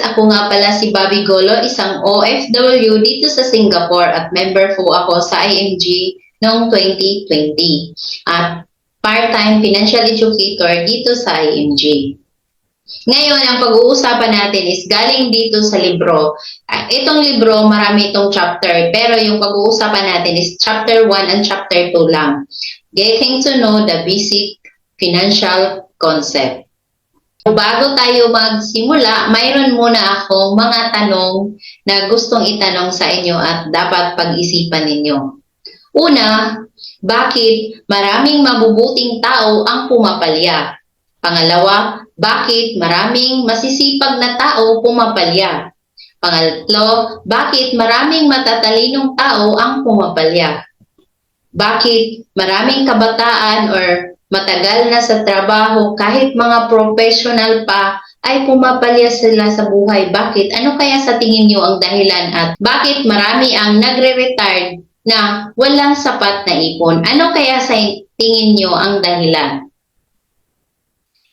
Ako nga pala si Bobby Golo, isang OFW dito sa Singapore at member po ako sa IMG noong 2020 at part-time financial educator dito sa IMG. Ngayon, ang pag-uusapan natin is galing dito sa libro. Itong libro, marami itong chapter, pero yung pag-uusapan natin is chapter 1 and chapter 2 lang. Getting to know the basic financial concept. Bago tayo magsimula, mayroon muna akong mga tanong na gustong itanong sa inyo at dapat pag-isipan ninyo. Una, bakit maraming mabubuting tao ang pumapalya? Pangalawa, bakit maraming masisipag na tao pumapalya? Pangatlo, bakit maraming matatalinong tao ang pumapalya? Bakit maraming kabataan or matagal na sa trabaho kahit mga professional pa ay pumapalya sila sa buhay? Bakit? Ano kaya sa tingin nyo ang dahilan at bakit marami ang nagre-retired na walang sapat na ipon? Ano kaya sa tingin nyo ang dahilan?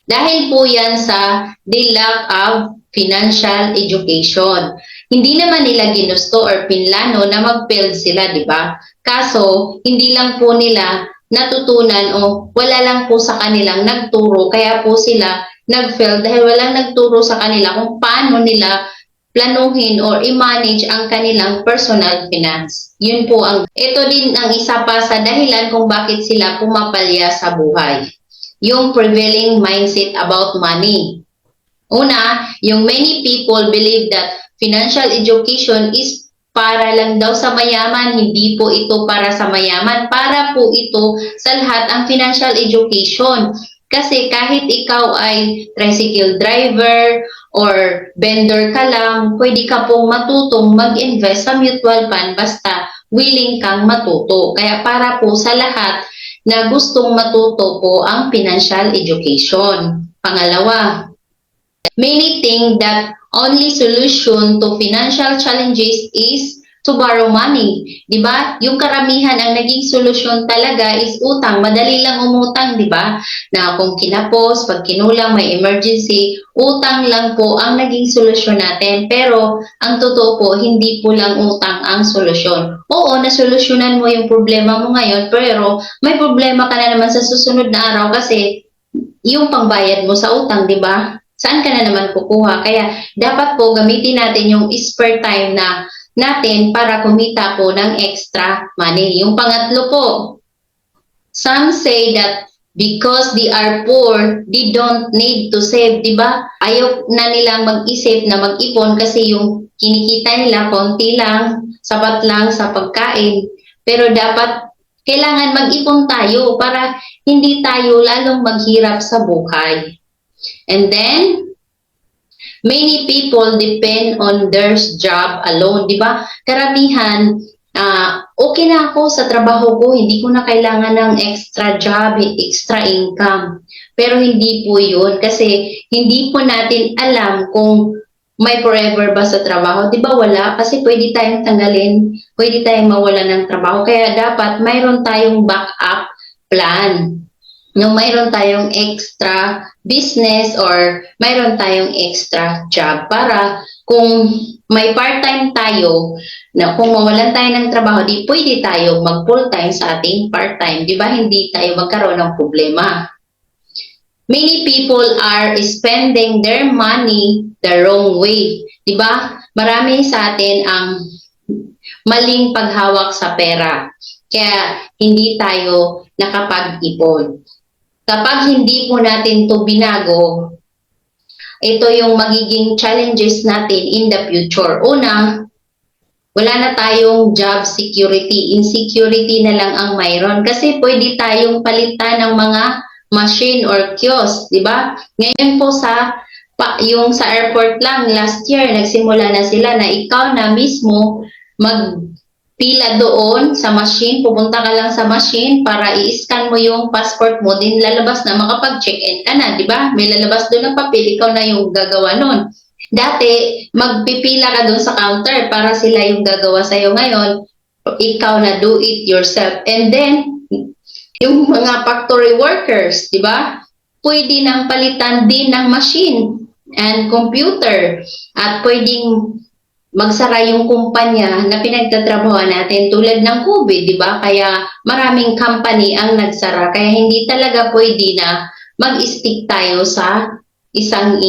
Dahil po yan sa the lack of financial education. Hindi naman nila ginusto or pinlano na mag-fail sila, di ba? Kaso, hindi lang po nila natutunan o wala lang po sa kanilang nagturo, kaya po sila nag-fail dahil walang nagturo sa kanila kung paano nila planuhin or i-manage ang kanilang personal finance. Yun po ito din ang isa pa sa dahilan kung bakit sila pumapalya sa buhay. Yung prevailing mindset about money. Una, yung many people believe that financial education is para lang daw sa mayaman. Hindi po ito para sa mayaman. Para po ito sa lahat ang financial education. Kasi kahit ikaw ay tricycle driver or vendor ka lang, pwede ka pong matutong mag-invest sa mutual fund basta willing kang matuto. Kaya para po sa lahat na gustong matuto po ang financial education. Pangalawa, many think that only solution to financial challenges is to borrow money. Diba? Yung karamihan ang naging solusyon talaga is utang. Madali lang umutang, diba? Na kung kinapos, pag kinulang, may emergency, utang lang po ang naging solusyon natin. Pero ang totoo po, hindi po lang utang ang solusyon. Oo, nasolusyonan mo yung problema mo ngayon, pero may problema ka na naman sa susunod na araw kasi yung pangbayad mo sa utang, diba? Saan ka na naman kukuha? Kaya dapat po gamitin natin yung spare time na natin para kumita po ng extra money. Yung pangatlo po, some say that because they are poor, they don't need to save, di ba? Ayaw na nilang mag-isip na mag-ipon kasi yung kinikita nila konti lang, sapat lang sa pagkain. Pero dapat kailangan mag-ipon tayo para hindi tayo lalong maghirap sa buhay. And then, many people depend on their job alone, di ba? Karamihan, okay na ako sa trabaho ko, hindi ko na kailangan ng extra job, extra income. Pero hindi po yun kasi hindi po natin alam kung may forever ba sa trabaho. Di ba wala? Kasi pwede tayong tanggalin, pwede tayong mawala ng trabaho. Kaya dapat mayroon tayong backup plan. Nung mayroon tayong extra business or mayroon tayong extra job para kung may part-time tayo, na kung mawalan tayo ng trabaho, di pwede tayo mag-full-time sa ating part-time. Di ba hindi tayo magkaroon ng problema? Many people are spending their money the wrong way. Di ba? Marami sa atin ang maling paghawak sa pera. Kaya hindi tayo nakapag-ipon. Kapag hindi po natin to binago, ito yung magiging challenges natin in the future. Una, wala na tayong job security. Insecurity na lang ang mayroon. Kasi pwede tayong palitan ng mga machine or kiosk, di ba? Ngayon po yung sa airport lang, last year, nagsimula na sila na ikaw na mismo magpila doon sa machine, pupunta ka lang sa machine para i-scan mo yung passport mo, din lalabas na makapag-check-in ka na, di ba? May lalabas doon ng papel, ikaw na yung gagawa nun. Dati, magpipila ka doon sa counter para sila yung gagawa sa'yo. Ngayon, ikaw na do it yourself. And then, yung mga factory workers, di ba? Pwede nang palitan din ng machine. and computer at pwedeng magsara yung kumpanya na pinagtatrabahoan natin tulad ng COVID, di ba? Kaya maraming company ang nagsara. Kaya hindi talaga pwede na mag-stick tayo sa isang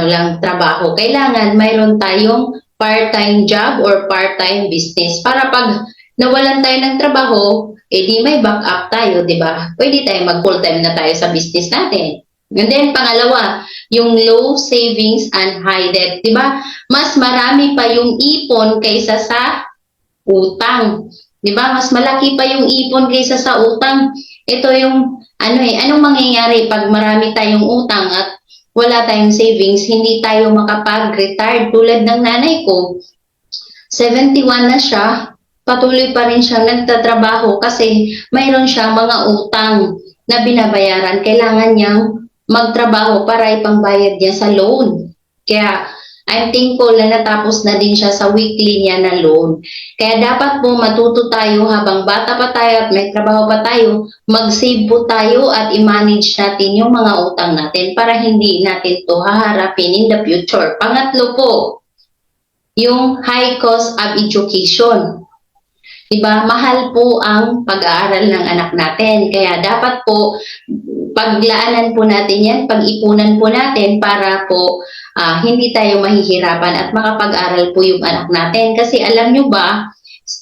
lang trabaho. Kailangan mayroon tayong part-time job or part-time business para pag nawalan tayo ng trabaho, di may backup tayo, di ba? Pwede tayo mag full-time na tayo sa business natin. And then, pangalawa, yung low savings and high debt. Diba? Mas marami pa yung ipon kaysa sa utang. Diba? Mas malaki pa yung ipon kaysa sa utang. Ito yung, anong mangyayari pag marami tayong utang at wala tayong savings, hindi tayo makapag-retire. Tulad ng nanay ko, 71 na siya, patuloy pa rin siyang nagtatrabaho kasi mayroon siyang mga utang na binabayaran. Kailangan niyang magtrabaho para ipangbayad niya sa loan. Kaya, I'm thankful na natapos na din siya sa weekly niya na loan. Kaya dapat po matuto tayo habang bata pa tayo at may trabaho pa tayo, mag-save po tayo at i-manage natin yung mga utang natin para hindi natin to haharapin in the future. Pangatlo po, yung high cost of education. Diba? Mahal po ang pag-aaral ng anak natin. Kaya dapat po paglaanan po natin yan, pag-ipunan po natin para po hindi tayo mahihirapan at makapag-aral po yung anak natin. Kasi alam nyo ba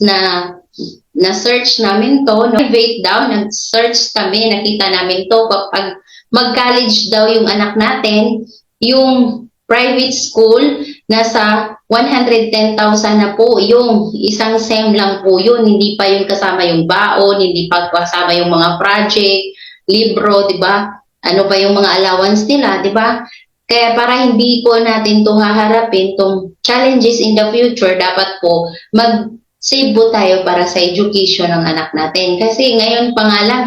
na search namin to, private daw, nag-search kami, nakita namin to, kapag mag-college daw yung anak natin, yung private school, nasa 110,000 na po yung isang SEM lang po yun, hindi pa yung kasama yung baon, hindi pa kasama yung mga project, libro, di ba? Ano pa yung mga allowance nila, di ba? Kaya para hindi po natin to haharapin, tong challenges in the future, dapat po mag-save po tayo para sa education ng anak natin. Kasi ngayon pa nga lang,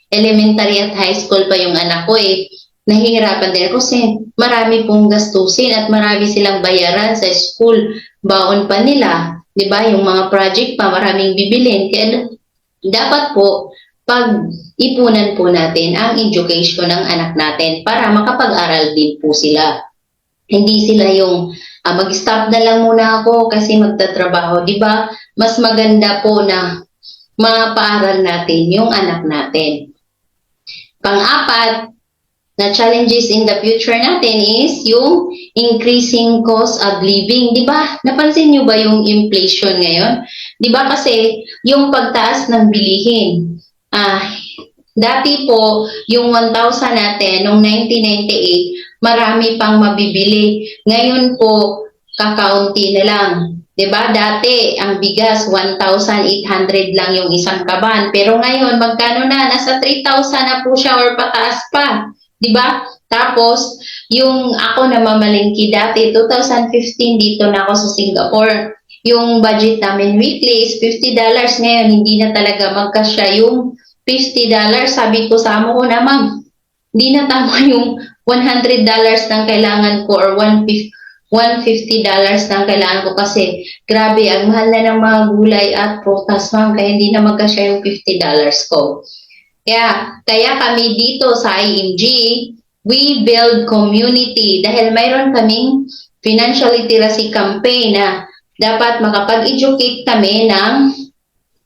elementary at high school pa yung anak ko nahihirapan din kasi marami pong gastusin at marami silang bayaran sa school. Baon pa nila, di ba? Yung mga project pa, maraming bibilin. Kaya dapat po, pag-ipunan po natin ang education ng anak natin para makapag-aral din po sila. Hindi sila yung mag-stop na lang muna ako kasi magtatrabaho. Di ba? Mas maganda po na mapaaral natin yung anak natin. Pang-apat, na challenges in the future natin is yung increasing cost of living. Di ba? Napansin nyo ba yung inflation ngayon? Di ba kasi yung pagtaas ng bilihin. Dati po, yung 1,000 natin, noong 1998, marami pang mabibili. Ngayon po, kakaunti na lang. Diba? Dati, ang bigas, 1,800 lang yung isang kaban. Pero ngayon, magkano na? Nasa 3,000 na po siya or pataas pa. Diba? Tapos, yung ako na mamalingki dati, 2015 dito na ako sa Singapore. Yung budget namin weekly is $50. Ngayon, hindi na talaga magkasya yung $50. Sabi ko sa amo ko na, ma'am, hindi na tama yung $100 ng kailangan ko or $150 ng kailangan ko kasi grabe, ang mahal na ng mga gulay at prutas, ma'am, kaya hindi na magkasya yung $50 ko. Kaya kami dito sa IMG, we build community dahil mayroon kaming financial literacy campaign na dapat makapag-educate kami ng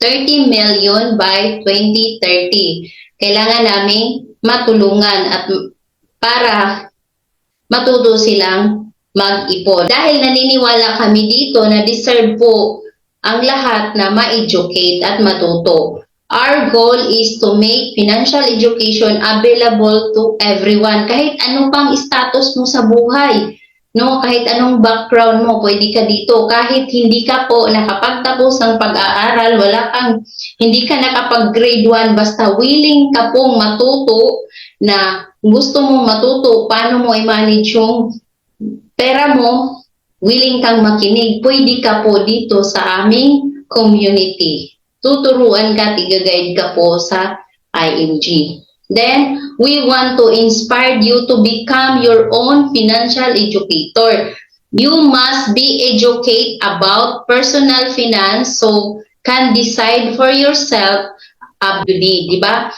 30 million by 2030. Kailangan namin matulungan at para matuto silang mag-ipon. Dahil naniniwala kami dito na deserve po ang lahat na ma-educate at matuto. Our goal is to make financial education available to everyone. Kahit anong pang status mo sa buhay, no? Kahit anong background mo, pwede ka dito. Kahit hindi ka po nakapagtapos ng pag-aaral, hindi ka nakapag-grade 1, basta willing ka pong matuto na gusto mong matuto, paano mo i-manage yung pera mo, willing kang makinig, pwede ka po dito sa aming community. Tuturuan ka, tiga-guide ka po sa IMG. Then, we want to inspire you to become your own financial educator. You must be educated about personal finance so can decide for yourself di ba?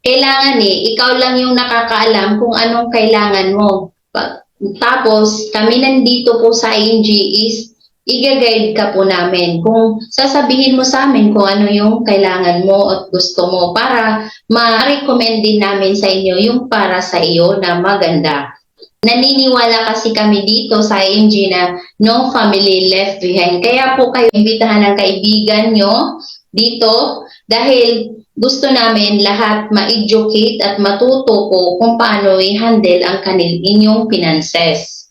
Kailangan ikaw lang yung nakakaalam kung anong kailangan mo. Tapos, kami nandito po sa ING is i-guide ka po namin. Kung sasabihin mo sa amin kung ano yung kailangan mo at gusto mo para ma-recommend din namin sa inyo yung para sa iyo na maganda. Naniniwala kasi kami dito sa ING na no family left behind. Kaya po kayo imbitahan ng kaibigan nyo dito dahil gusto namin lahat ma-educate at matuto po kung paano i-handle ang inyong finances.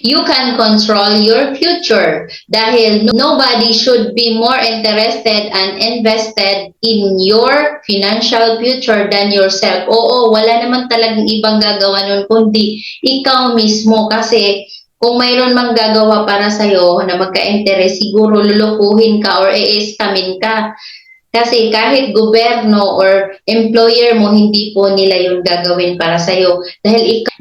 You can control your future dahil nobody should be more interested and invested in your financial future than yourself. Oo, wala naman talagang ibang gagawa nun kundi ikaw mismo kasi kung mayroon mang gagawa para sa'yo na magka-interest, siguro lulukuhin ka or i-scamin ka. Kasi kahit gobyerno or employer mo, hindi po nila yung gagawin para sa'yo.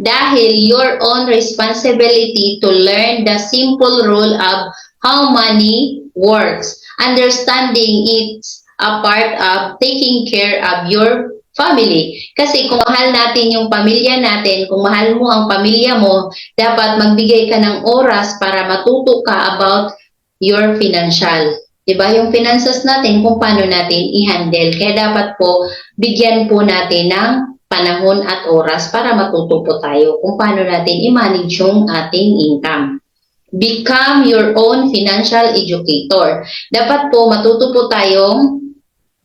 Dahil your own responsibility to learn the simple rule of how money works. Understanding it's a part of taking care of your family. Kasi kung mahal natin yung pamilya natin, kung mahal mo ang pamilya mo, dapat magbigay ka ng oras para matuto ka about your financial. Diba? Yung finances natin, kung paano natin i-handle. Kaya dapat po, bigyan po natin ng panahon at oras para matuto po tayo kung paano natin i-manage yung ating income. Become your own financial educator. Dapat po, matuto po tayong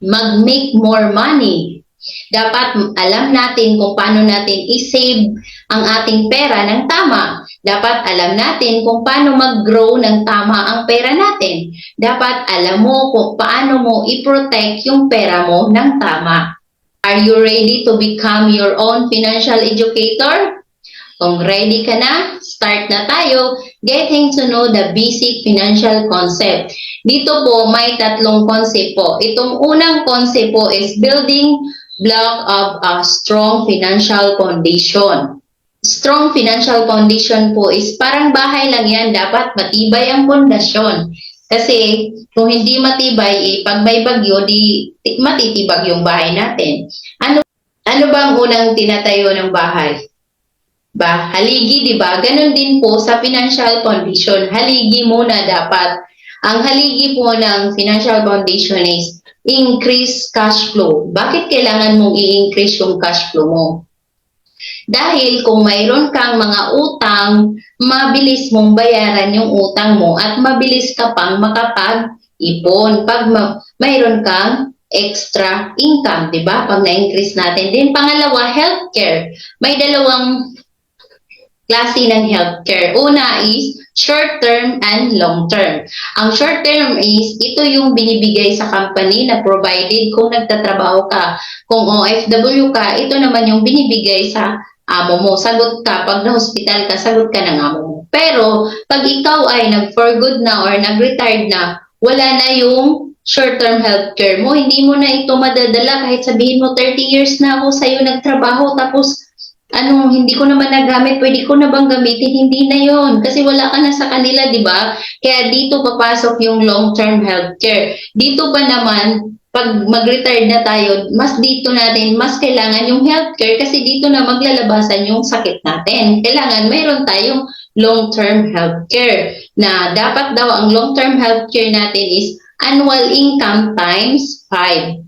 mag-make more money. Dapat alam natin kung paano natin i-save ang ating pera ng tama. Dapat alam natin kung paano mag-grow ng tama ang pera natin. Dapat alam mo kung paano mo i-protect yung pera mo ng tama. Are you ready to become your own financial educator? Kung ready ka na, start na tayo getting to know the basic financial concept. Dito po may tatlong concept po. Itong unang concept po is building block of a strong financial foundation. Strong financial foundation po is parang bahay lang yan, dapat matibay ang pundasyon. Kasi kung hindi matibay, pag may bagyo, di matitibag yung bahay natin. Ano ba ang unang tinatayo ng bahay? Haligi, di ba? Ganon din po sa financial foundation. Haligi muna dapat. Ang haligi po ng financial foundation is increase cash flow. Bakit kailangan mong i-increase yung cash flow mo? Dahil kung mayroon kang mga utang, mabilis mong bayaran yung utang mo at mabilis ka pang makapag-ipon pag mayroon kang extra income, di ba? Pag na-increase natin. Then pangalawa, healthcare. May dalawang klase ng healthcare. Una is short-term and long-term. Ang short-term is, ito yung binibigay sa company na provided kung nagtatrabaho ka. Kung OFW ka, ito naman yung binibigay sa amo mo. Sagot ka. Pag na-hospital ka, sagot ka ng amo mo. Pero, pag ikaw ay nag-for good na or nag-retired na, wala na yung short-term healthcare mo. Hindi mo na ito madadala kahit sabihin mo 30 years na ako sa'yo nagtrabaho tapos hindi ko naman nagamit, pwede ko na bang gamitin? Hindi na yon kasi wala ka na sa kanila, di ba? Kaya dito papasok yung long-term healthcare. Dito pa naman, pag mag-retire na tayo, mas kailangan yung healthcare kasi dito na maglalabasan yung sakit natin. Kailangan mayroon tayong long-term healthcare na dapat daw ang long-term healthcare natin is annual income times 5.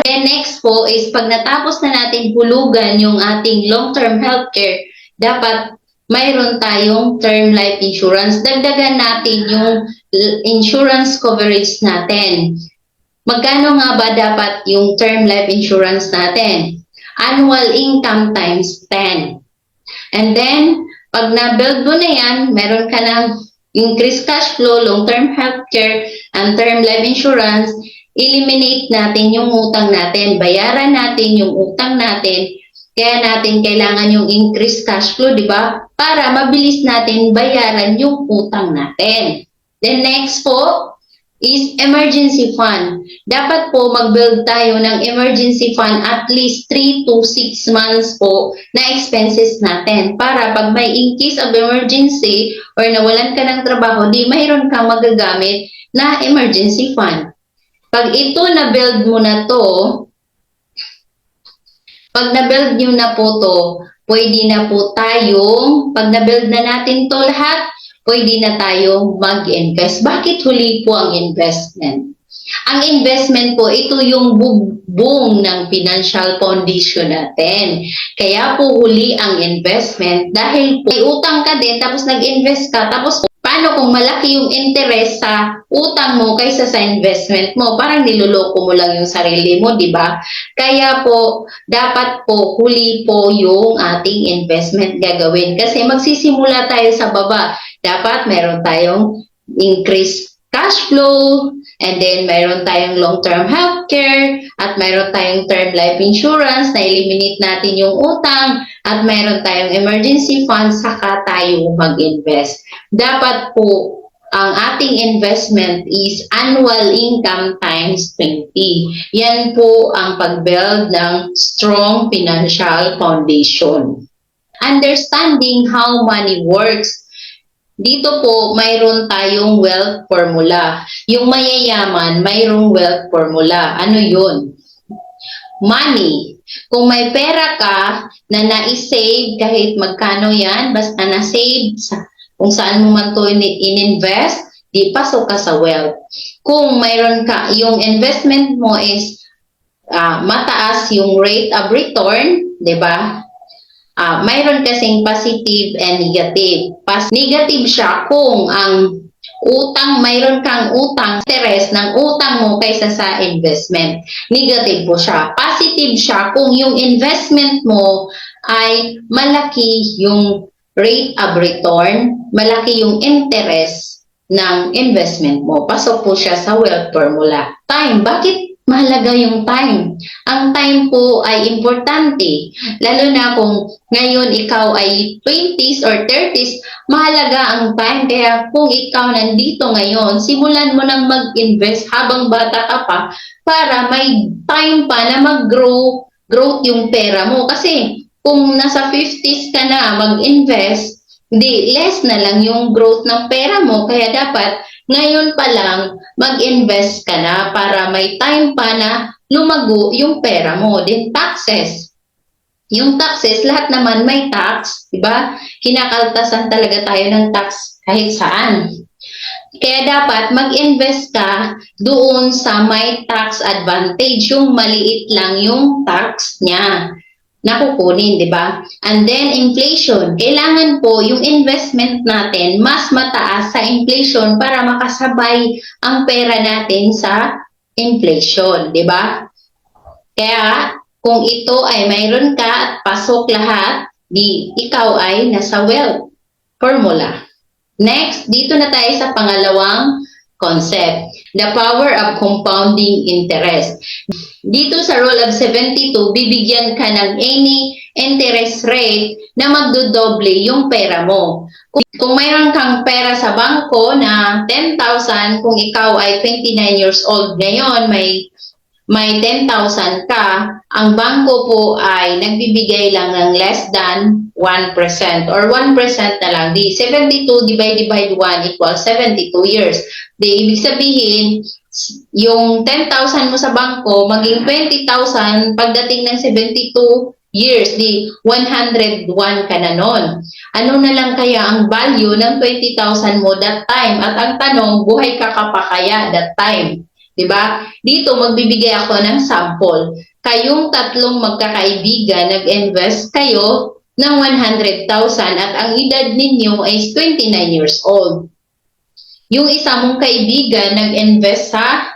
Then next po is pag natapos na natin hulugan yung ating long-term healthcare, dapat mayroon tayong term life insurance. Dagdagan natin yung insurance coverage natin. Magkano nga ba dapat yung term life insurance natin? Annual income times 10. And then, pag na-build mo na yan, meron ka ng increased cash flow, long-term healthcare, and term life insurance, eliminate natin yung utang natin, bayaran natin yung utang natin, kaya natin kailangan yung increased cash flow, di ba? Para mabilis natin bayaran yung utang natin. Then next po is emergency fund. Dapat po mag-build tayo ng emergency fund at least 3 to 6 months po na expenses natin para pag may in case of emergency or nawalan ka ng trabaho, di mayroon kang magagamit na emergency fund. Pag ito na-build mo na to, Pag na-build nyo na po to, pwede na po tayong, pag na-build na natin to lahat, pwede na tayong mag-invest. Bakit huli po ang investment? Ang investment po, ito yung bubong ng financial foundation natin. Kaya po huli ang investment dahil po may utang ka din tapos nag-invest ka tapos paano kung malaki yung interest sa utang mo kaysa sa investment mo? Parang niloloko mo lang yung sarili mo, di ba? Kaya po, dapat po huli po yung ating investment gagawin kasi magsisimula tayo sa baba. Dapat meron tayong increased cash flow, and then mayroon tayong long-term healthcare, at mayroon tayong term life insurance na eliminate natin yung utang, at mayroon tayong emergency funds, saka tayo mag-invest. Dapat po, ang ating investment is annual income times 20. Yan po ang pag-build ng strong financial foundation. Understanding how money works. Dito po, mayroon tayong wealth formula. Yung mayayaman, mayroong wealth formula. Ano yun? Money. Kung may pera ka na na-save, kahit magkano yan, basta na-save, kung saan mo man to in-invest, di pasok ka sa wealth. Kung mayroon ka, yung investment mo is mataas yung rate of return, di ba? Mayroon kasing positive and negative. Negative siya kung ang utang, mayroon kang utang, interest ng utang mo kaysa sa investment. Negative po siya. Positive siya kung yung investment mo ay malaki yung rate of return, malaki yung interest ng investment mo. Pasok po siya sa wealth formula. Time. Bakit mahalaga yung time? Ang time po ay importante. Lalo na kung ngayon ikaw ay 20s or 30s, mahalaga ang time. Kaya kung ikaw nandito ngayon, simulan mo nang mag-invest habang bata ka pa para may time pa na mag-growth yung pera mo. Kasi kung nasa 50s ka na mag-invest, less na lang yung growth ng pera mo. Kaya dapat ngayon pa lang, mag-invest ka na para may time pa na lumago yung pera mo. Then taxes. Yung taxes, lahat naman may tax, di ba? Kinakaltasan talaga tayo ng tax kahit saan. Kaya dapat mag-invest ka doon sa may tax advantage. Yung maliit lang yung tax niya na kukunin, di ba? And then, inflation. Kailangan po yung investment natin mas mataas sa inflation para makasabay ang pera natin sa inflation, di ba? Kaya, kung ito ay mayroon ka at pasok lahat, ikaw ay nasa wealth formula. Next, dito na tayo sa pangalawang concept, the power of compounding interest. Dito sa Rule of 72, bibigyan ka ng any interest rate na magdodoble yung pera mo. Kung mayroon kang pera sa bangko na 10,000, kung ikaw ay 29 years old ngayon, may 10,000 ka, ang bangko po ay nagbibigay lang ng less than 1% or 1% na lang. 72 divided by 1 equals 72 years. Ibig sabihin, yung 10,000 mo sa bangko, maging 20,000 pagdating ng 72 years, 101 ka na nun. Ano na lang kaya ang value ng 20,000 mo that time? At ang tanong, buhay ka pa kaya that time? Diba? Dito, magbibigay ako ng sample. Kayong tatlong magkakaibigan, nag-invest kayo ng 100,000 at ang edad ninyo is 29 years old. Yung isa mong kaibigan nag-invest sa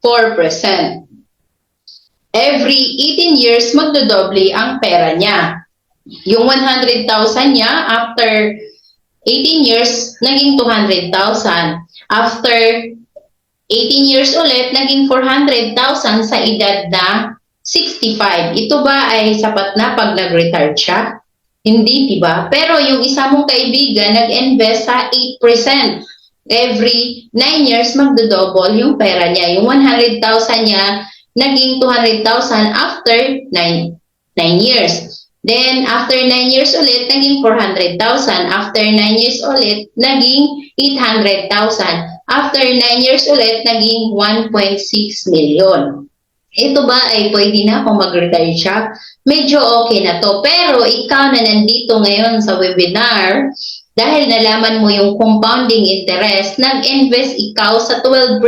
4%. Every 18 years, magdodoble ang pera niya. Yung 100,000 niya, after 18 years, naging 200,000. After 18 years ulit, naging 400,000 sa edad na 65. Ito ba ay sapat na pag nag-retire siya? Hindi, diba? Pero yung isa mong kaibigan, nag-invest sa 8%. Every 9 years, magdodouble yung pera niya. Yung 100,000 niya, naging 200,000 after 9 years. Then, after 9 years ulit, naging 400,000. After 9 years ulit, naging 800,000. After 9 years ulit, naging 1.6 million. ito ba ay pwede na kung mag-retire siya? Medyo okay na to. Pero ikaw na nandito ngayon sa webinar, dahil nalaman mo yung compounding interest, nag-invest ikaw sa 12%.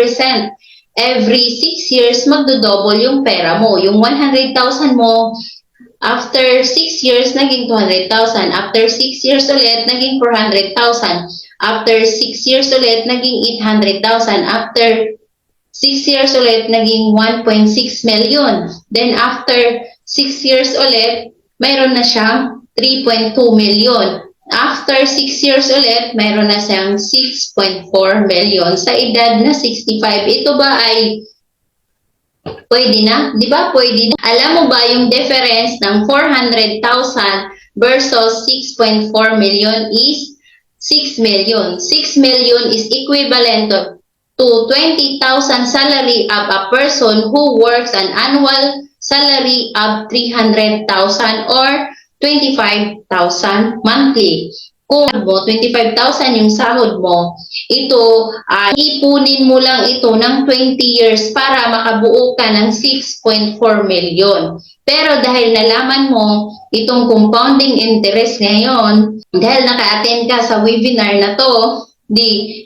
Every 6 years, magdo-double yung pera mo. Yung 100,000 mo, after 6 years, naging 200,000. After 6 years ulit, naging 400,000. After 6 years ulit, naging 800,000. After 6 years ulit, naging 1.6 million. Then after 6 years ulit, mayroon na siyang 3.2 million. After 6 years ulit, mayroon na siyang 6.4 million sa edad na 65. Ito ba ay pwede na? Di ba pwede na? Alam mo ba yung difference ng 400,000 versus 6.4 million is 6 million. 6 million is equivalent to 20,000 salary of a person who works an annual salary of 300,000 or 25,000 monthly. Kung mo 25,000 yung sahod mo, ito ipunin mo lang ito ng 20 years para makabuo ka ng 6.4 million. Pero dahil nalaman mo itong compounding interest ngayon, dahil naka-attend ka sa webinar na to,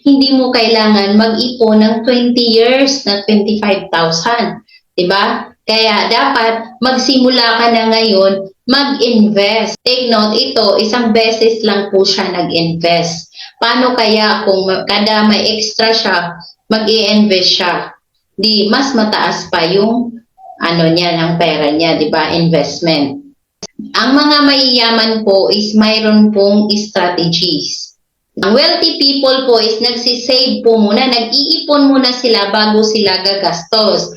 hindi mo kailangan mag-ipon ng 20 years na 25,000. Diba? Kaya dapat magsimula ka na ngayon mag-invest. Take note, ito, isang beses lang po siya nag-invest. Paano kaya kung kada may extra siya, mag-i-invest siya? Mas mataas pa yung niya, ng pera niya, di ba? Investment. Ang mga mayayaman po is mayroon pong strategies. Ang wealthy people po is nagsisave po muna, nag-iipon muna sila bago sila gagastos.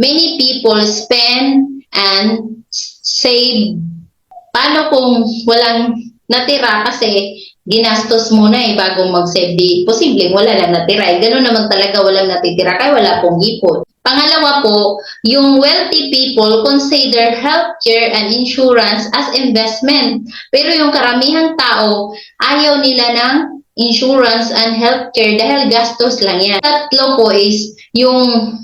Many people spend and save. Paano kung walang natira kasi ginastos muna bago mag-save? Posibleng wala lang natira. Ganun naman talaga, walang natitira kaya wala pong ipon. Pangalawa po, yung wealthy people consider healthcare and insurance as investment. Pero yung karamihang tao, ayaw nila ng insurance and healthcare dahil gastos lang yan. Tatlo po is yung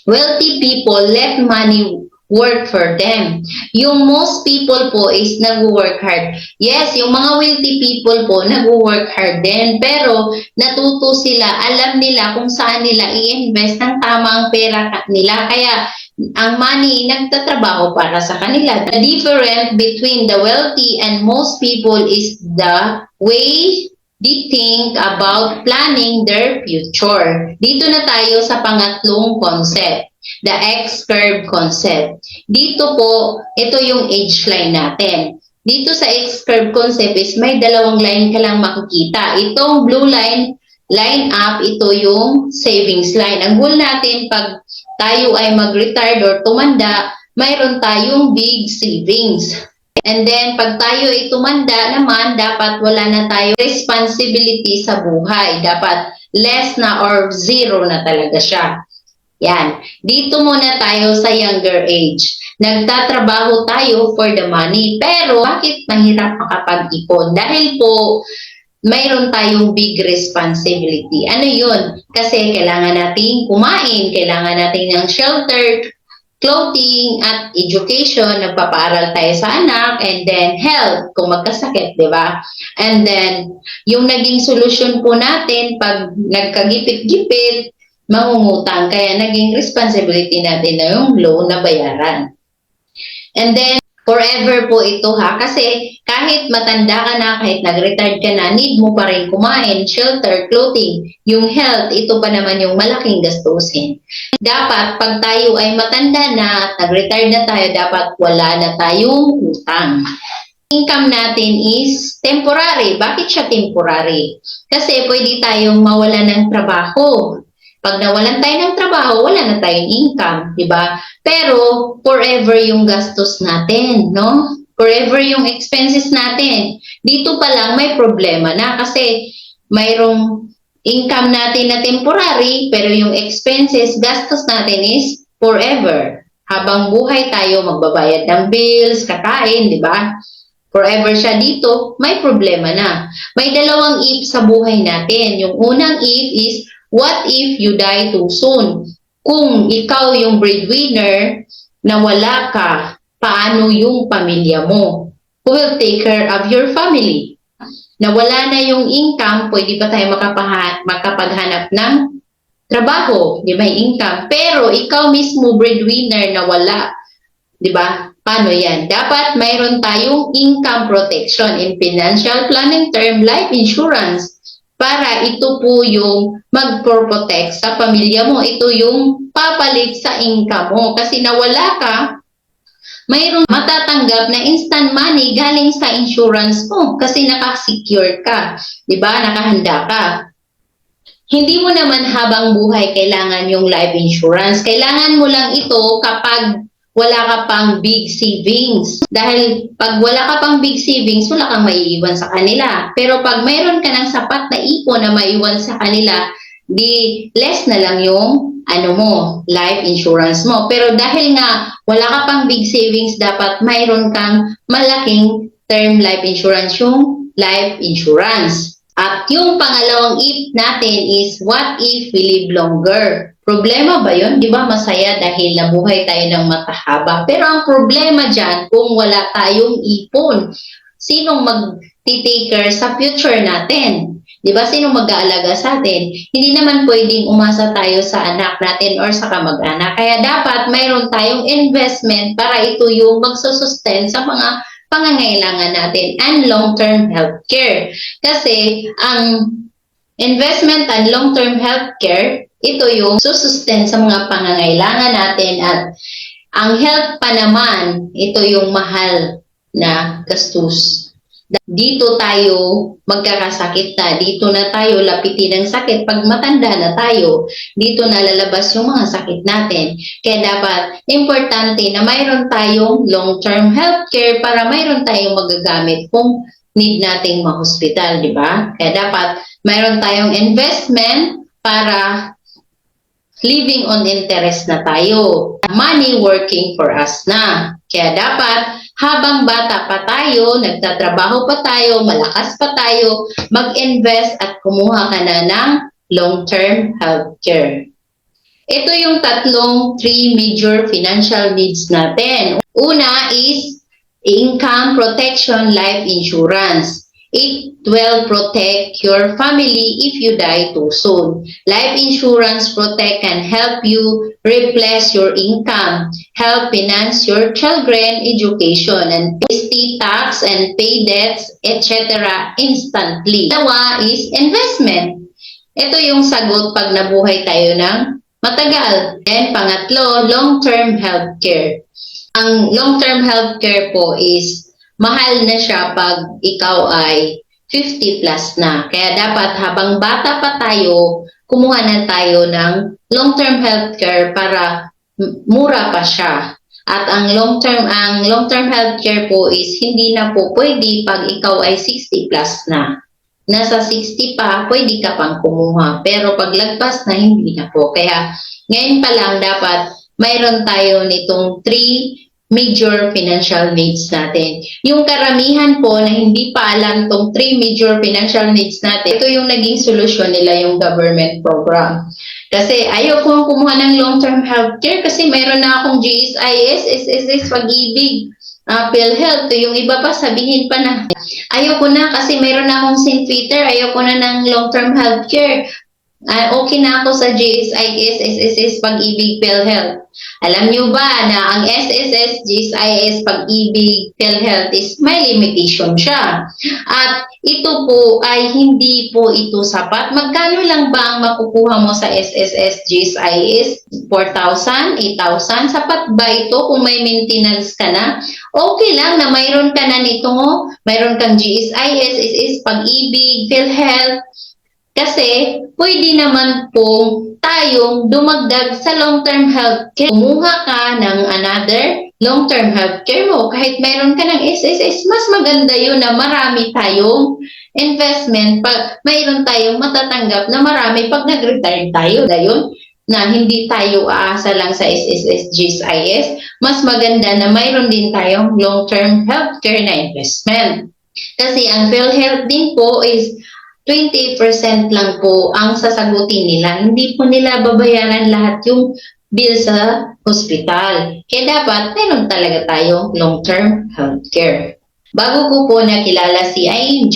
wealthy people let money work for them. Yung most people po is nag-work hard. Yes, yung mga wealthy people po nag-work hard din, pero natuto sila, alam nila kung saan nila i-invest ng tamang pera nila. Kaya ang money nagtatrabaho para sa kanila. The difference between the wealthy and most people is the way they think about planning their future. Dito na tayo sa pangatlong concept. The X-curve concept. Dito po, ito yung age line natin. Dito sa X-curve concept is may dalawang line ka lang makikita. Itong blue line up, ito yung savings line. Ang goal natin pag tayo ay mag-retire or tumanda, mayroon tayong big savings. And then, pag tayo ay tumanda naman, dapat wala na tayo responsibility sa buhay. Dapat less na or zero na talaga siya. Yan. Dito muna tayo sa younger age. Nagtatrabaho tayo for the money. Pero, bakit mahirap makapag-ipon? Dahil po, mayroon tayong big responsibility. Ano yun? Kasi kailangan nating kumain, kailangan nating ng shelter, clothing, at education. Nagpapaaral tayo sa anak, and then health, kung magkasakit, di ba? And then, yung naging solusyon po natin, pag nagkagipit-gipit, mangungutang. Kaya naging responsibility natin na yung loan na bayaran. And then, forever po ito ha. Kasi kahit matanda ka na, kahit nag-retired ka na, need mo pa rin kumain, shelter, clothing. Yung health, ito pa naman yung malaking gastusin. Dapat, pag tayo ay matanda na at nag-retired na tayo, dapat wala na tayong utang. Income natin is temporary. Bakit siya temporary? Kasi pwede tayong mawala ng trabaho. Pag nawalan tayo ng trabaho, wala na tayong income, di ba? Pero forever yung gastos natin, no? Forever yung expenses natin. Dito pa lang may problema na kasi mayroong income natin na temporary, pero yung expenses, gastos natin is forever. Habang buhay tayo, magbabayad ng bills, kakain, di ba? Forever siya dito, may problema na. May dalawang if sa buhay natin. Yung unang if is, what if you die too soon? Kung ikaw yung breadwinner, na wala ka, paano yung pamilya mo? Who will take care of your family? Na wala na yung income, pwede pa tayo makapaghanap ng trabaho, di ba, income. Pero ikaw mismo breadwinner na wala, di ba? Paano yan? Dapat mayroon tayong income protection in financial planning term life insurance para ito po yung mag-protect sa pamilya mo. Ito yung papalit sa income mo. Kasi nawala ka, mayroong matatanggap na instant money galing sa insurance mo kasi nakasecure ka. Diba? Nakahanda ka. Hindi mo naman habang buhay kailangan yung life insurance. Kailangan mo lang ito kapag wala ka pang big savings. Dahil pag wala ka pang big savings, wala kang maiiwan sa kanila. Pero pag mayroon ka ng sapat na ipon na maiwan sa kanila, di less na lang yung life insurance mo. Pero dahil nga wala ka pang big savings, dapat mayroon kang malaking term life insurance, yung life insurance. At yung pangalawang if natin is, what if we live longer? Problema ba yun? Di ba masaya dahil nabuhay tayo ng matahaba? Pero ang problema dyan, kung wala tayong ipon, sinong mag-take care sa future natin? Di ba? Sinong mag-aalaga sa atin? Hindi naman pwedeng umasa tayo sa anak natin or sa kamag-anak. Kaya dapat mayroon tayong investment para ito yung magsusustain sa mga pangangailangan natin and long-term healthcare. Kasi ang investment and long-term healthcare, ito yung susustain sa mga pangangailangan natin at ang health pa naman, ito yung mahal na gastos. Dito tayo magkakasakit na, dito na tayo lapitin ng sakit pag matanda na tayo, dito na lalabas yung mga sakit natin. Kaya dapat importante na mayroon tayong long-term healthcare para mayroon tayong magagamit kung need nating ma-hospital, di ba? Kaya dapat mayroon tayong investment para living on interest na tayo. Money working for us na. Kaya dapat habang bata pa tayo, nagtatrabaho pa tayo, malakas pa tayo, mag-invest at kumuha ka na ng long-term healthcare. Ito yung three major financial needs natin. Una is income protection life insurance. It will protect your family if you die too soon. Life insurance protect can help you replace your income, help finance your children education, and pay tax and pay debts, etc. instantly. Dalawa is investment. Ito yung sagot pag nabuhay tayo ng matagal. And pangatlo, long-term healthcare. Ang long-term healthcare po is mahal na siya pag ikaw ay 50 plus na. Kaya dapat habang bata pa tayo, kumuha na tayo ng long-term healthcare para mura pa siya. At ang long-term healthcare po is hindi na po pwede pag ikaw ay 60 plus na. Nasa 60 pa, pwede ka pang kumuha. Pero pag lagpas na, hindi na po. Kaya ngayon pa lang dapat mayroon tayo nitong 3 major financial needs natin. Yung karamihan po na hindi pa alam tong 3 major financial needs natin, ito yung naging solusyon nila, yung government program. Kasi ayaw kong kumuha ng long-term healthcare kasi mayroon na akong GSIS, SSS, Pag-ibig, PhilHealth. Yung iba pa sabihin pa na ayaw ko na kasi mayroon na akong St. Peter, ayaw ko na ng long-term healthcare. Okay na ako sa GSIS, SSS, Pag-ibig, PhilHealth. Alam nyo ba na ang SSS, GSIS, Pag-ibig, PhilHealth is may limitation siya. At ito po ay hindi po ito sapat. Magkano lang ba ang makukuha mo sa SSS, GSIS? 4,000, 8,000? Sapat ba ito kung may maintenance ka na? Okay lang na mayroon ka na nito, mayroon kang GSIS, SSS, Pag-ibig, PhilHealth. Kasi pwede naman pong tayong dumagdag sa long-term healthcare. Kumuha ka ng another long-term healthcare mo. Kahit mayroon ka ng SSS, mas maganda yun na marami tayong investment. Mayroon tayong matatanggap na marami pag nag-retire tayo. Dayon, na hindi tayo aasa lang sa SSS, GSIS. Mas maganda na mayroon din tayong long-term healthcare na investment. Kasi ang PhilHealth din po is 20% lang po ang sasagutin nila. Hindi po nila babayaran lahat yung bill sa hospital. Kaya dapat meron talaga tayong long-term healthcare. Bago ko po nakilala si ING,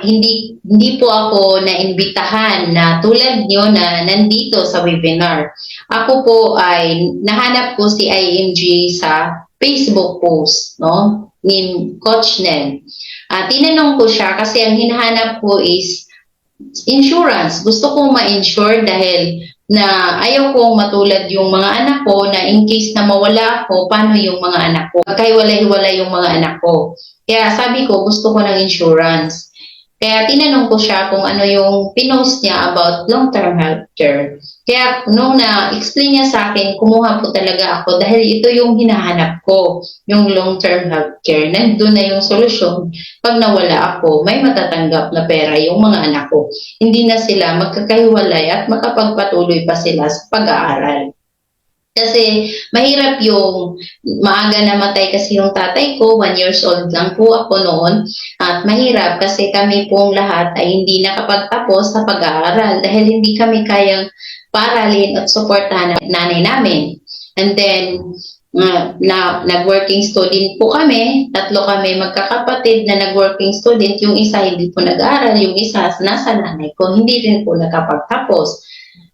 hindi po ako naimbitahan na tulad nyo na nandito sa webinar. Ako po ay nahanap ko si ING sa Facebook post, no? Ni Coach Nel. Tinanong ko siya kasi ang hinahanap ko is insurance. Gusto kong ma-insure dahil na ayaw kong matulad yung mga anak ko na in case na mawala ako, paano yung mga anak ko? Magkahiwalay-hiwalay yung mga anak ko. Kaya sabi ko, gusto ko ng insurance. Kaya tinanong ko siya kung ano yung pinost niya about long-term healthcare. Kaya nung na-explain niya sa akin, kumuha po talaga ako dahil ito yung hinahanap ko, yung long-term healthcare. Nandun na yung solusyon. Pag nawala ako, may matatanggap na pera yung mga anak ko. Hindi na sila magkakahiwalay at makapagpatuloy pa sila sa pag-aaral. Kasi mahirap yung maaga namatay kasi yung tatay ko, 1 years old lang po ako noon. At mahirap kasi kami pong lahat ay hindi nakapagtapos sa pag-aaral dahil hindi kami kayang paralin at suportahan ng nanay namin. And then, nag-working student po kami. 3 kami magkakapatid na nag-working student. Yung isa hindi po nag-aaral, yung isa nasa nanay ko, hindi rin po nakapagtapos.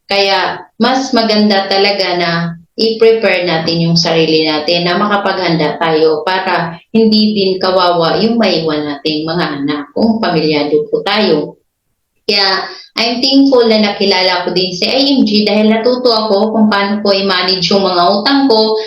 Kaya mas maganda talaga na i-prepare natin yung sarili natin na makapaghanda tayo para hindi din kawawa yung maiwan nating mga anak kung pamilyado po tayo. Kaya I'm thankful na nakilala ko din si IMG dahil natuto ako kung paano ko i-manage yung mga utang ko,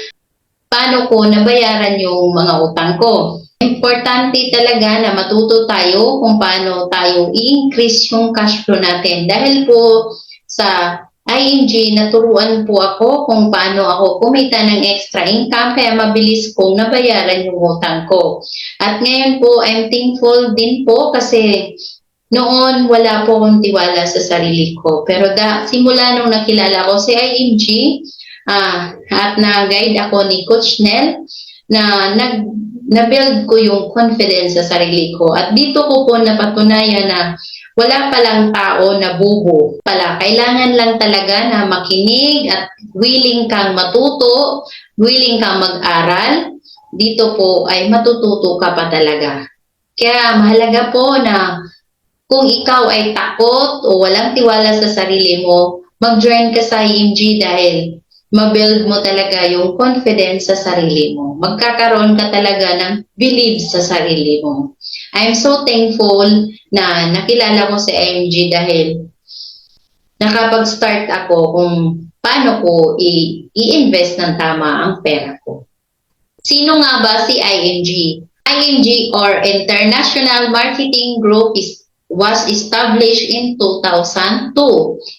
paano ko nabayaran yung mga utang ko. Importante talaga na matuto tayo kung paano tayo i-increase yung cash flow natin dahil po sa ING, naturuan po ako kung paano ako kumita ng extra income kaya mabilis kong nabayaran yung utang ko. At ngayon po, I'm thankful din po kasi noon wala po akong tiwala sa sarili ko. Pero simula nung nakilala ko si ING at na-guide ako ni Coach Nel, na-build ko yung confidence sa sarili ko. At dito ko po napatunayan na wala palang tao na bobo pala. Kailangan lang talaga na makinig at willing kang matuto, willing kang mag-aral. Dito po ay matututo ka pa talaga. Kaya mahalaga po na kung ikaw ay takot o walang tiwala sa sarili mo, mag-join ka sa IMG dahil mabuild mo talaga yung confidence sa sarili mo. Magkakaroon ka talaga ng believe sa sarili mo. I'm so thankful na nakilala ko si IMG dahil nakapag-start ako kung paano ko i-invest ng tama ang pera ko. Sino nga ba si IMG? IMG or International Marketing Group was established in 2002.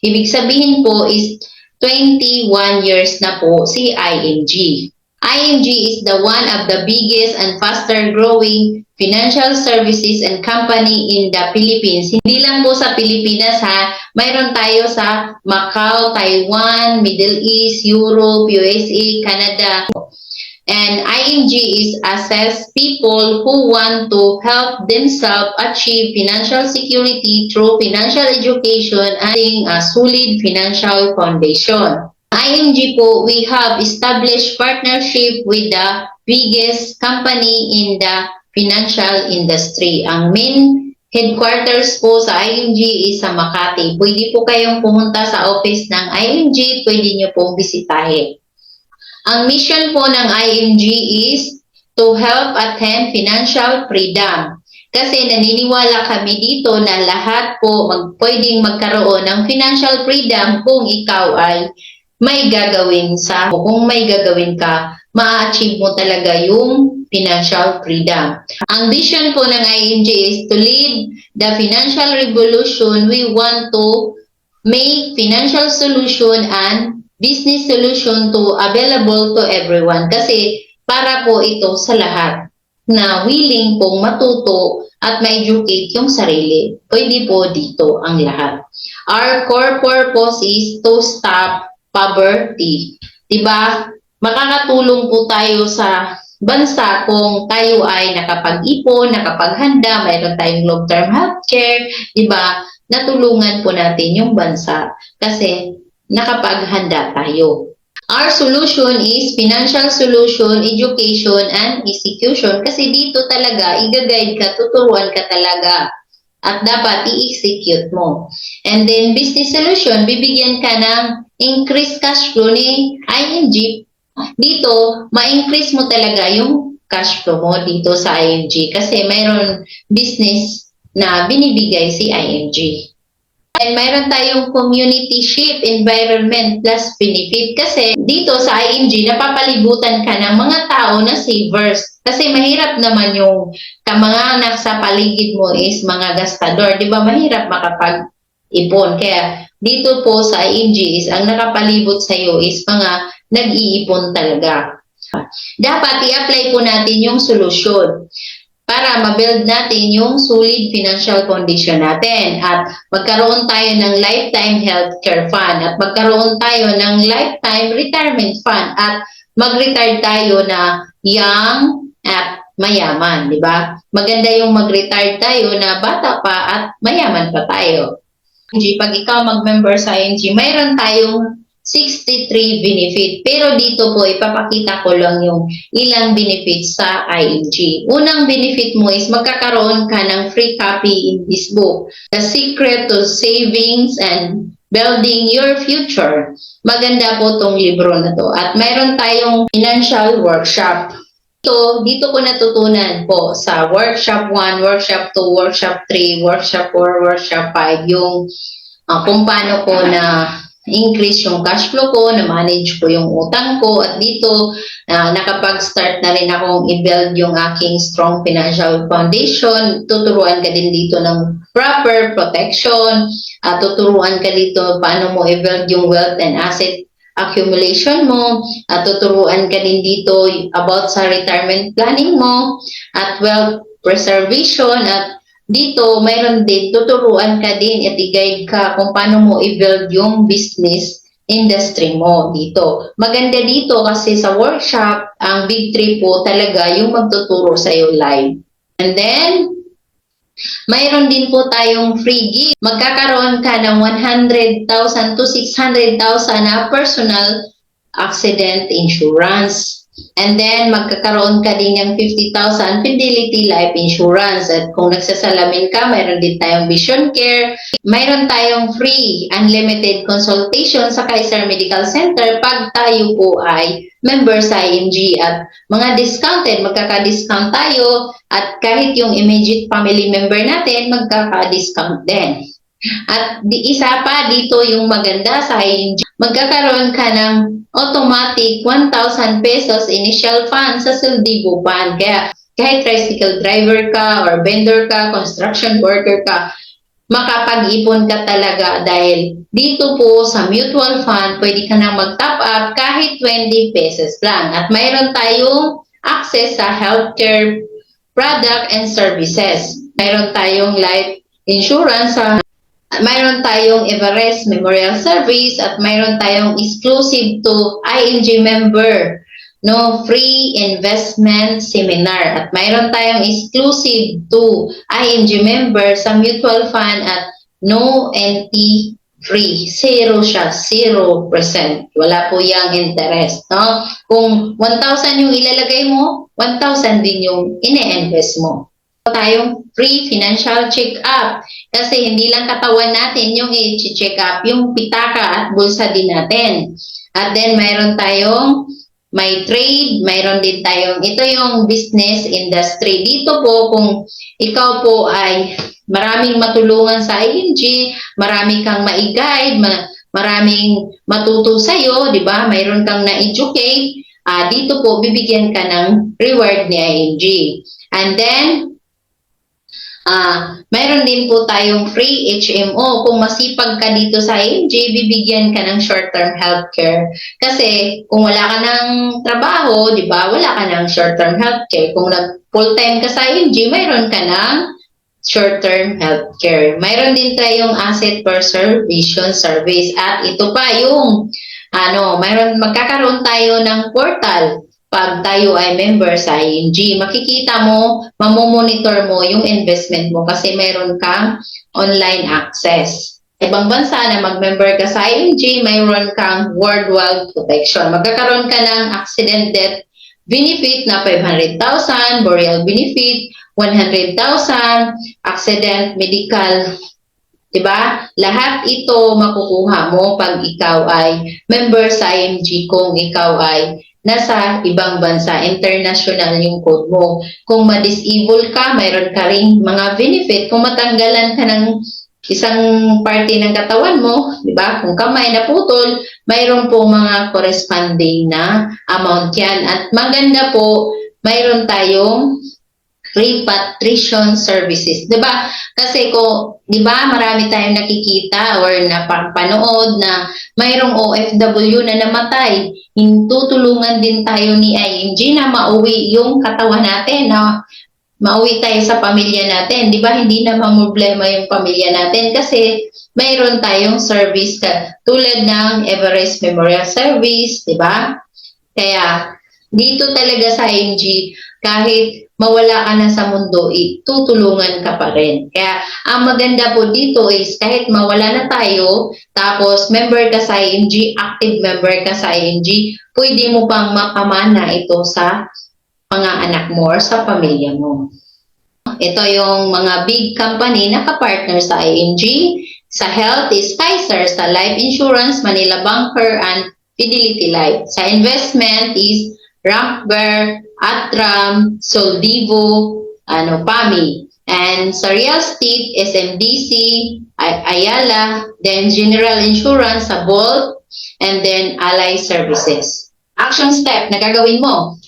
Ibig sabihin po is 21 years na po si IMG. IMG is the one of the biggest and faster growing financial services and company in the Philippines. Hindi lang po sa Pilipinas ha, mayroon tayo sa Macau, Taiwan, Middle East, Europe, USA, Canada. And IMG is assess people who want to help themselves achieve financial security through financial education and a solid financial foundation. IMG po, we have established partnership with the biggest company in the financial industry. Ang main headquarters po sa IMG is sa Makati. Pwede po kayong pumunta sa office ng IMG, pwede nyo pong bisitahin. Ang mission po ng IMG is to help attain financial freedom. Kasi naniniwala kami dito na lahat po pwedeng magkaroon ng financial freedom kung ikaw ay may gagawin kung may gagawin ka, ma-achieve mo talaga yung financial freedom. Ang vision po ng IMG is to lead the financial revolution. We want to make financial solution and business solution to available to everyone. Kasi para po ito sa lahat na willing pong matuto at ma-educate yung sarili. Pwede po dito ang lahat. Our core purpose is to stop poverty. Diba? Makakatulong po tayo sa bansa kung tayo ay nakapag-ipon, nakapaghanda, mayroon tayong long-term healthcare, di ba? Natulungan po natin yung bansa kasi nakapaghanda tayo. Our solution is financial solution, education, and execution. Kasi dito talaga, i-guide ka, tuturuan ka talaga. At dapat i-execute mo. And then, business solution, bibigyan ka ng increased cash flow ni ING. Dito, ma-increase mo talaga yung cash flow mo dito sa ING. Kasi mayroon business na binibigay si ING. And mayroon tayong community shape environment plus benefit kasi dito sa ING napapalibutan ka ng mga tao na savers. Kasi mahirap naman yung mga nasa paligid mo is mga gastador. Di ba mahirap makapag-ipon. Kaya dito po sa ING is ang nakapalibot sa iyo is mga nag-iipon talaga. Dapat i-apply po natin yung solusyon para ma-build natin yung solid financial condition natin at magkaroon tayo ng lifetime healthcare fund at magkaroon tayo ng lifetime retirement fund at mag-retire tayo na young at mayaman, di ba? Maganda yung mag-retire tayo na bata pa at mayaman pa tayo. Pag ikaw mag-member sa ING, mayroon tayong 63 benefit. Pero dito po, ipapakita ko lang yung ilang benefits sa ING. Unang benefit mo is magkakaroon ka ng free copy in this book. The Secret to Savings and Building Your Future. Maganda po tong libro na to. At mayroon tayong financial workshop. Dito ko natutunan po sa workshop 1, workshop 2, workshop 3, workshop 4, workshop 5, yung kung paano ko na increase yung cash flow ko, na-manage ko yung utang ko, at dito nakapag-start na rin akong i-build yung aking strong financial foundation. Tuturuan ka din dito ng proper protection, tuturuan ka dito paano mo i-build yung wealth and asset accumulation mo, at tuturuan ka din dito about sa retirement planning mo, at wealth preservation, at dito, mayroon din, tuturuan ka din at i-guide ka kung paano mo i-build yung business industry mo dito. Maganda dito kasi sa workshop, ang big three po talaga yung magtuturo sa iyo live. And then, mayroon din po tayong free gift. Magkakaroon ka ng 100,000 to 600,000 na personal accident insurance. And then, magkakaroon ka din ng 50,000 Fidelity Life Insurance. At kung nagsasalamin ka, mayroon din tayong Vision Care. Mayroon tayong free, unlimited consultation sa Kaiser Medical Center pag tayo po ay member sa ING. At mga discounted, magkaka-discount tayo. At kahit yung immediate family member natin, magkaka-discount din. At isa pa dito yung maganda sa ING, magkakaroon ka ng automatic 1,000 pesos initial fund sa Sildigo Fund. Kaya kahit tricycle driver ka or vendor ka, construction worker ka, makapag-ipon ka talaga dahil dito po sa mutual fund, pwede ka na mag-top up kahit 20 pesos lang. At mayroon tayong access sa healthcare product and services. Mayroon tayong life insurance sa mayroon tayong Everest Memorial Service at mayroon tayong exclusive to ING member, no, free investment seminar. At mayroon tayong exclusive to ING member sa mutual fund at no NT free. Zero siya, 0%. Wala po yung interest, no? Kung 1,000 yung ilalagay mo, 1,000 din yung ine-invest mo. Tayong free financial check-up kasi hindi lang katawan natin yung i-check up, yung pitaka at bulsa din natin. At then mayroon tayong may trade, mayroon din tayong ito yung business industry. Dito po kung ikaw po ay maraming matulungan sa ING, marami kang ma-guide, maraming matuto sa iyo, di ba? Mayroon kang na-educate, dito po bibigyan ka ng reward ni ING. And then mayroon din po tayong free HMO. Kung masipag ka dito sa ING, bibigyan ka ng short-term healthcare. Kasi kung wala ka ng trabaho, di ba, wala ka ng short-term healthcare. Kung full-time ka sa ING, mayroon ka ng short-term healthcare. Mayroon din tayong asset preservation service. At ito pa yung magkakaroon tayo ng portal pag tayo ay member sa ING, makikita mo, mamomonitor mo yung investment mo kasi meron kang online access. Ibang bansa na mag-member ka sa ING, mayroon kang worldwide protection. Magkakaroon ka ng accident death benefit na 500,000, burial benefit 100,000, accident medical. Diba? Lahat ito makukuha mo pag ikaw ay member sa IMG kung ikaw ay nasa ibang bansa, international yung code mo. Kung ma-disable ka, mayroon ka rin mga benefit. Kung matanggalan ka ng isang parte ng katawan mo, di ba? Kung kamay naputol, mayroon po mga corresponding na amount yan. At maganda po, mayroon tayong repatriation services. 'Di ba? Kasi ko, 'di ba, marami tayong nakikita or napapanood na mayroong OFW na namatay. Tutulungan din tayo ni ING na mauwi yung katawan natin, na mauwi tayo sa pamilya natin. 'Di ba? Hindi na problema yung pamilya natin kasi mayroon tayong service tulad ng Everest Memorial Service, 'di ba? Kaya dito talaga sa ING, kahit mawala ka na sa mundo, tutulungan ka pa rin. Kaya ang maganda po dito is kahit mawala na tayo, tapos member ka sa ING, active member ka sa ING, pwede mo pang mapamana ito sa mga anak mo or sa pamilya mo. Ito yung mga big company na kapartner sa ING. Sa health is Kaiser, sa life insurance, Manila Banker, and Fidelity Life. Sa investment is Rampberg, Atram, Soldivo, PAMI. And sa real estate, SMDC, Ayala, then General Insurance sa Bolt, and then Ally Services. Action step na gagawin mo.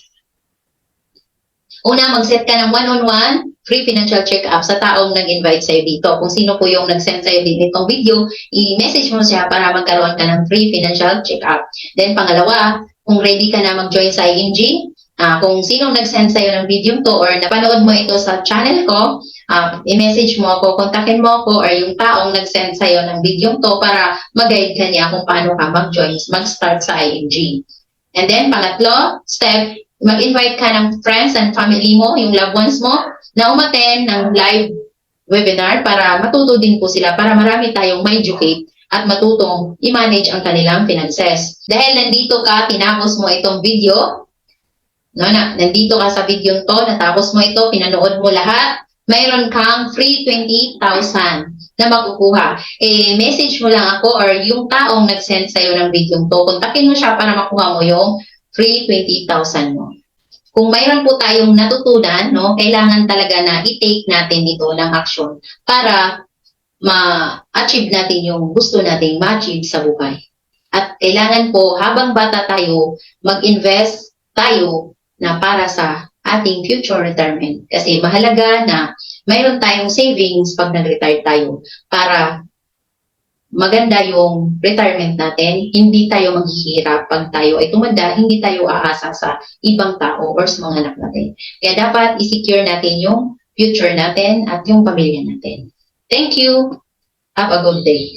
Una, mag-set ka ng one-on-one free financial check-up sa taong nag-invite sa'yo dito. Kung sino po yung nag-send sa'yo din itong video, i-message mo siya para magkaroon ka ng free financial check-up. Then, pangalawa, kung ready ka na mag-join sa ING, kung sino nag-send sa'yo ng video to or napanood mo ito sa channel ko, i-message mo ako, kontakin mo ako or yung taong nag-send sa'yo ng video to para mag-guide ka niya kung paano ka mag-join, mag-start sa ING. And then, pangatlo, step, mag-invite ka ng friends and family mo, yung loved ones mo, na umattend ng live webinar para matuto din po sila, para marami tayong ma-educate at matutong i-manage ang kanilang finances. Dahil nandito ka, tinapos mo itong video, nandito ka sa video to, natapos mo ito, pinanood mo lahat, mayroon kang free 20,000 na makukuha. Message mo lang ako or yung taong nag-send sa'yo ng video to, kontakin mo siya para makuha mo yung free 20,000 mo. Kung mayroon po tayong natutunan, kailangan talaga na i-take natin ito ng action para ma-achieve natin yung gusto nating ma-achieve sa buhay. At kailangan po, habang bata tayo, mag-invest tayo na para sa ating future retirement. Kasi mahalaga na mayroon tayong savings pag nag-retire tayo para maganda yung retirement natin, hindi tayo maghihirap pag tayo ay tumanda, hindi tayo aasa sa ibang tao or sa mga anak natin. Kaya dapat i-secure natin yung future natin at yung pamilya natin. Thank you. Have a good day.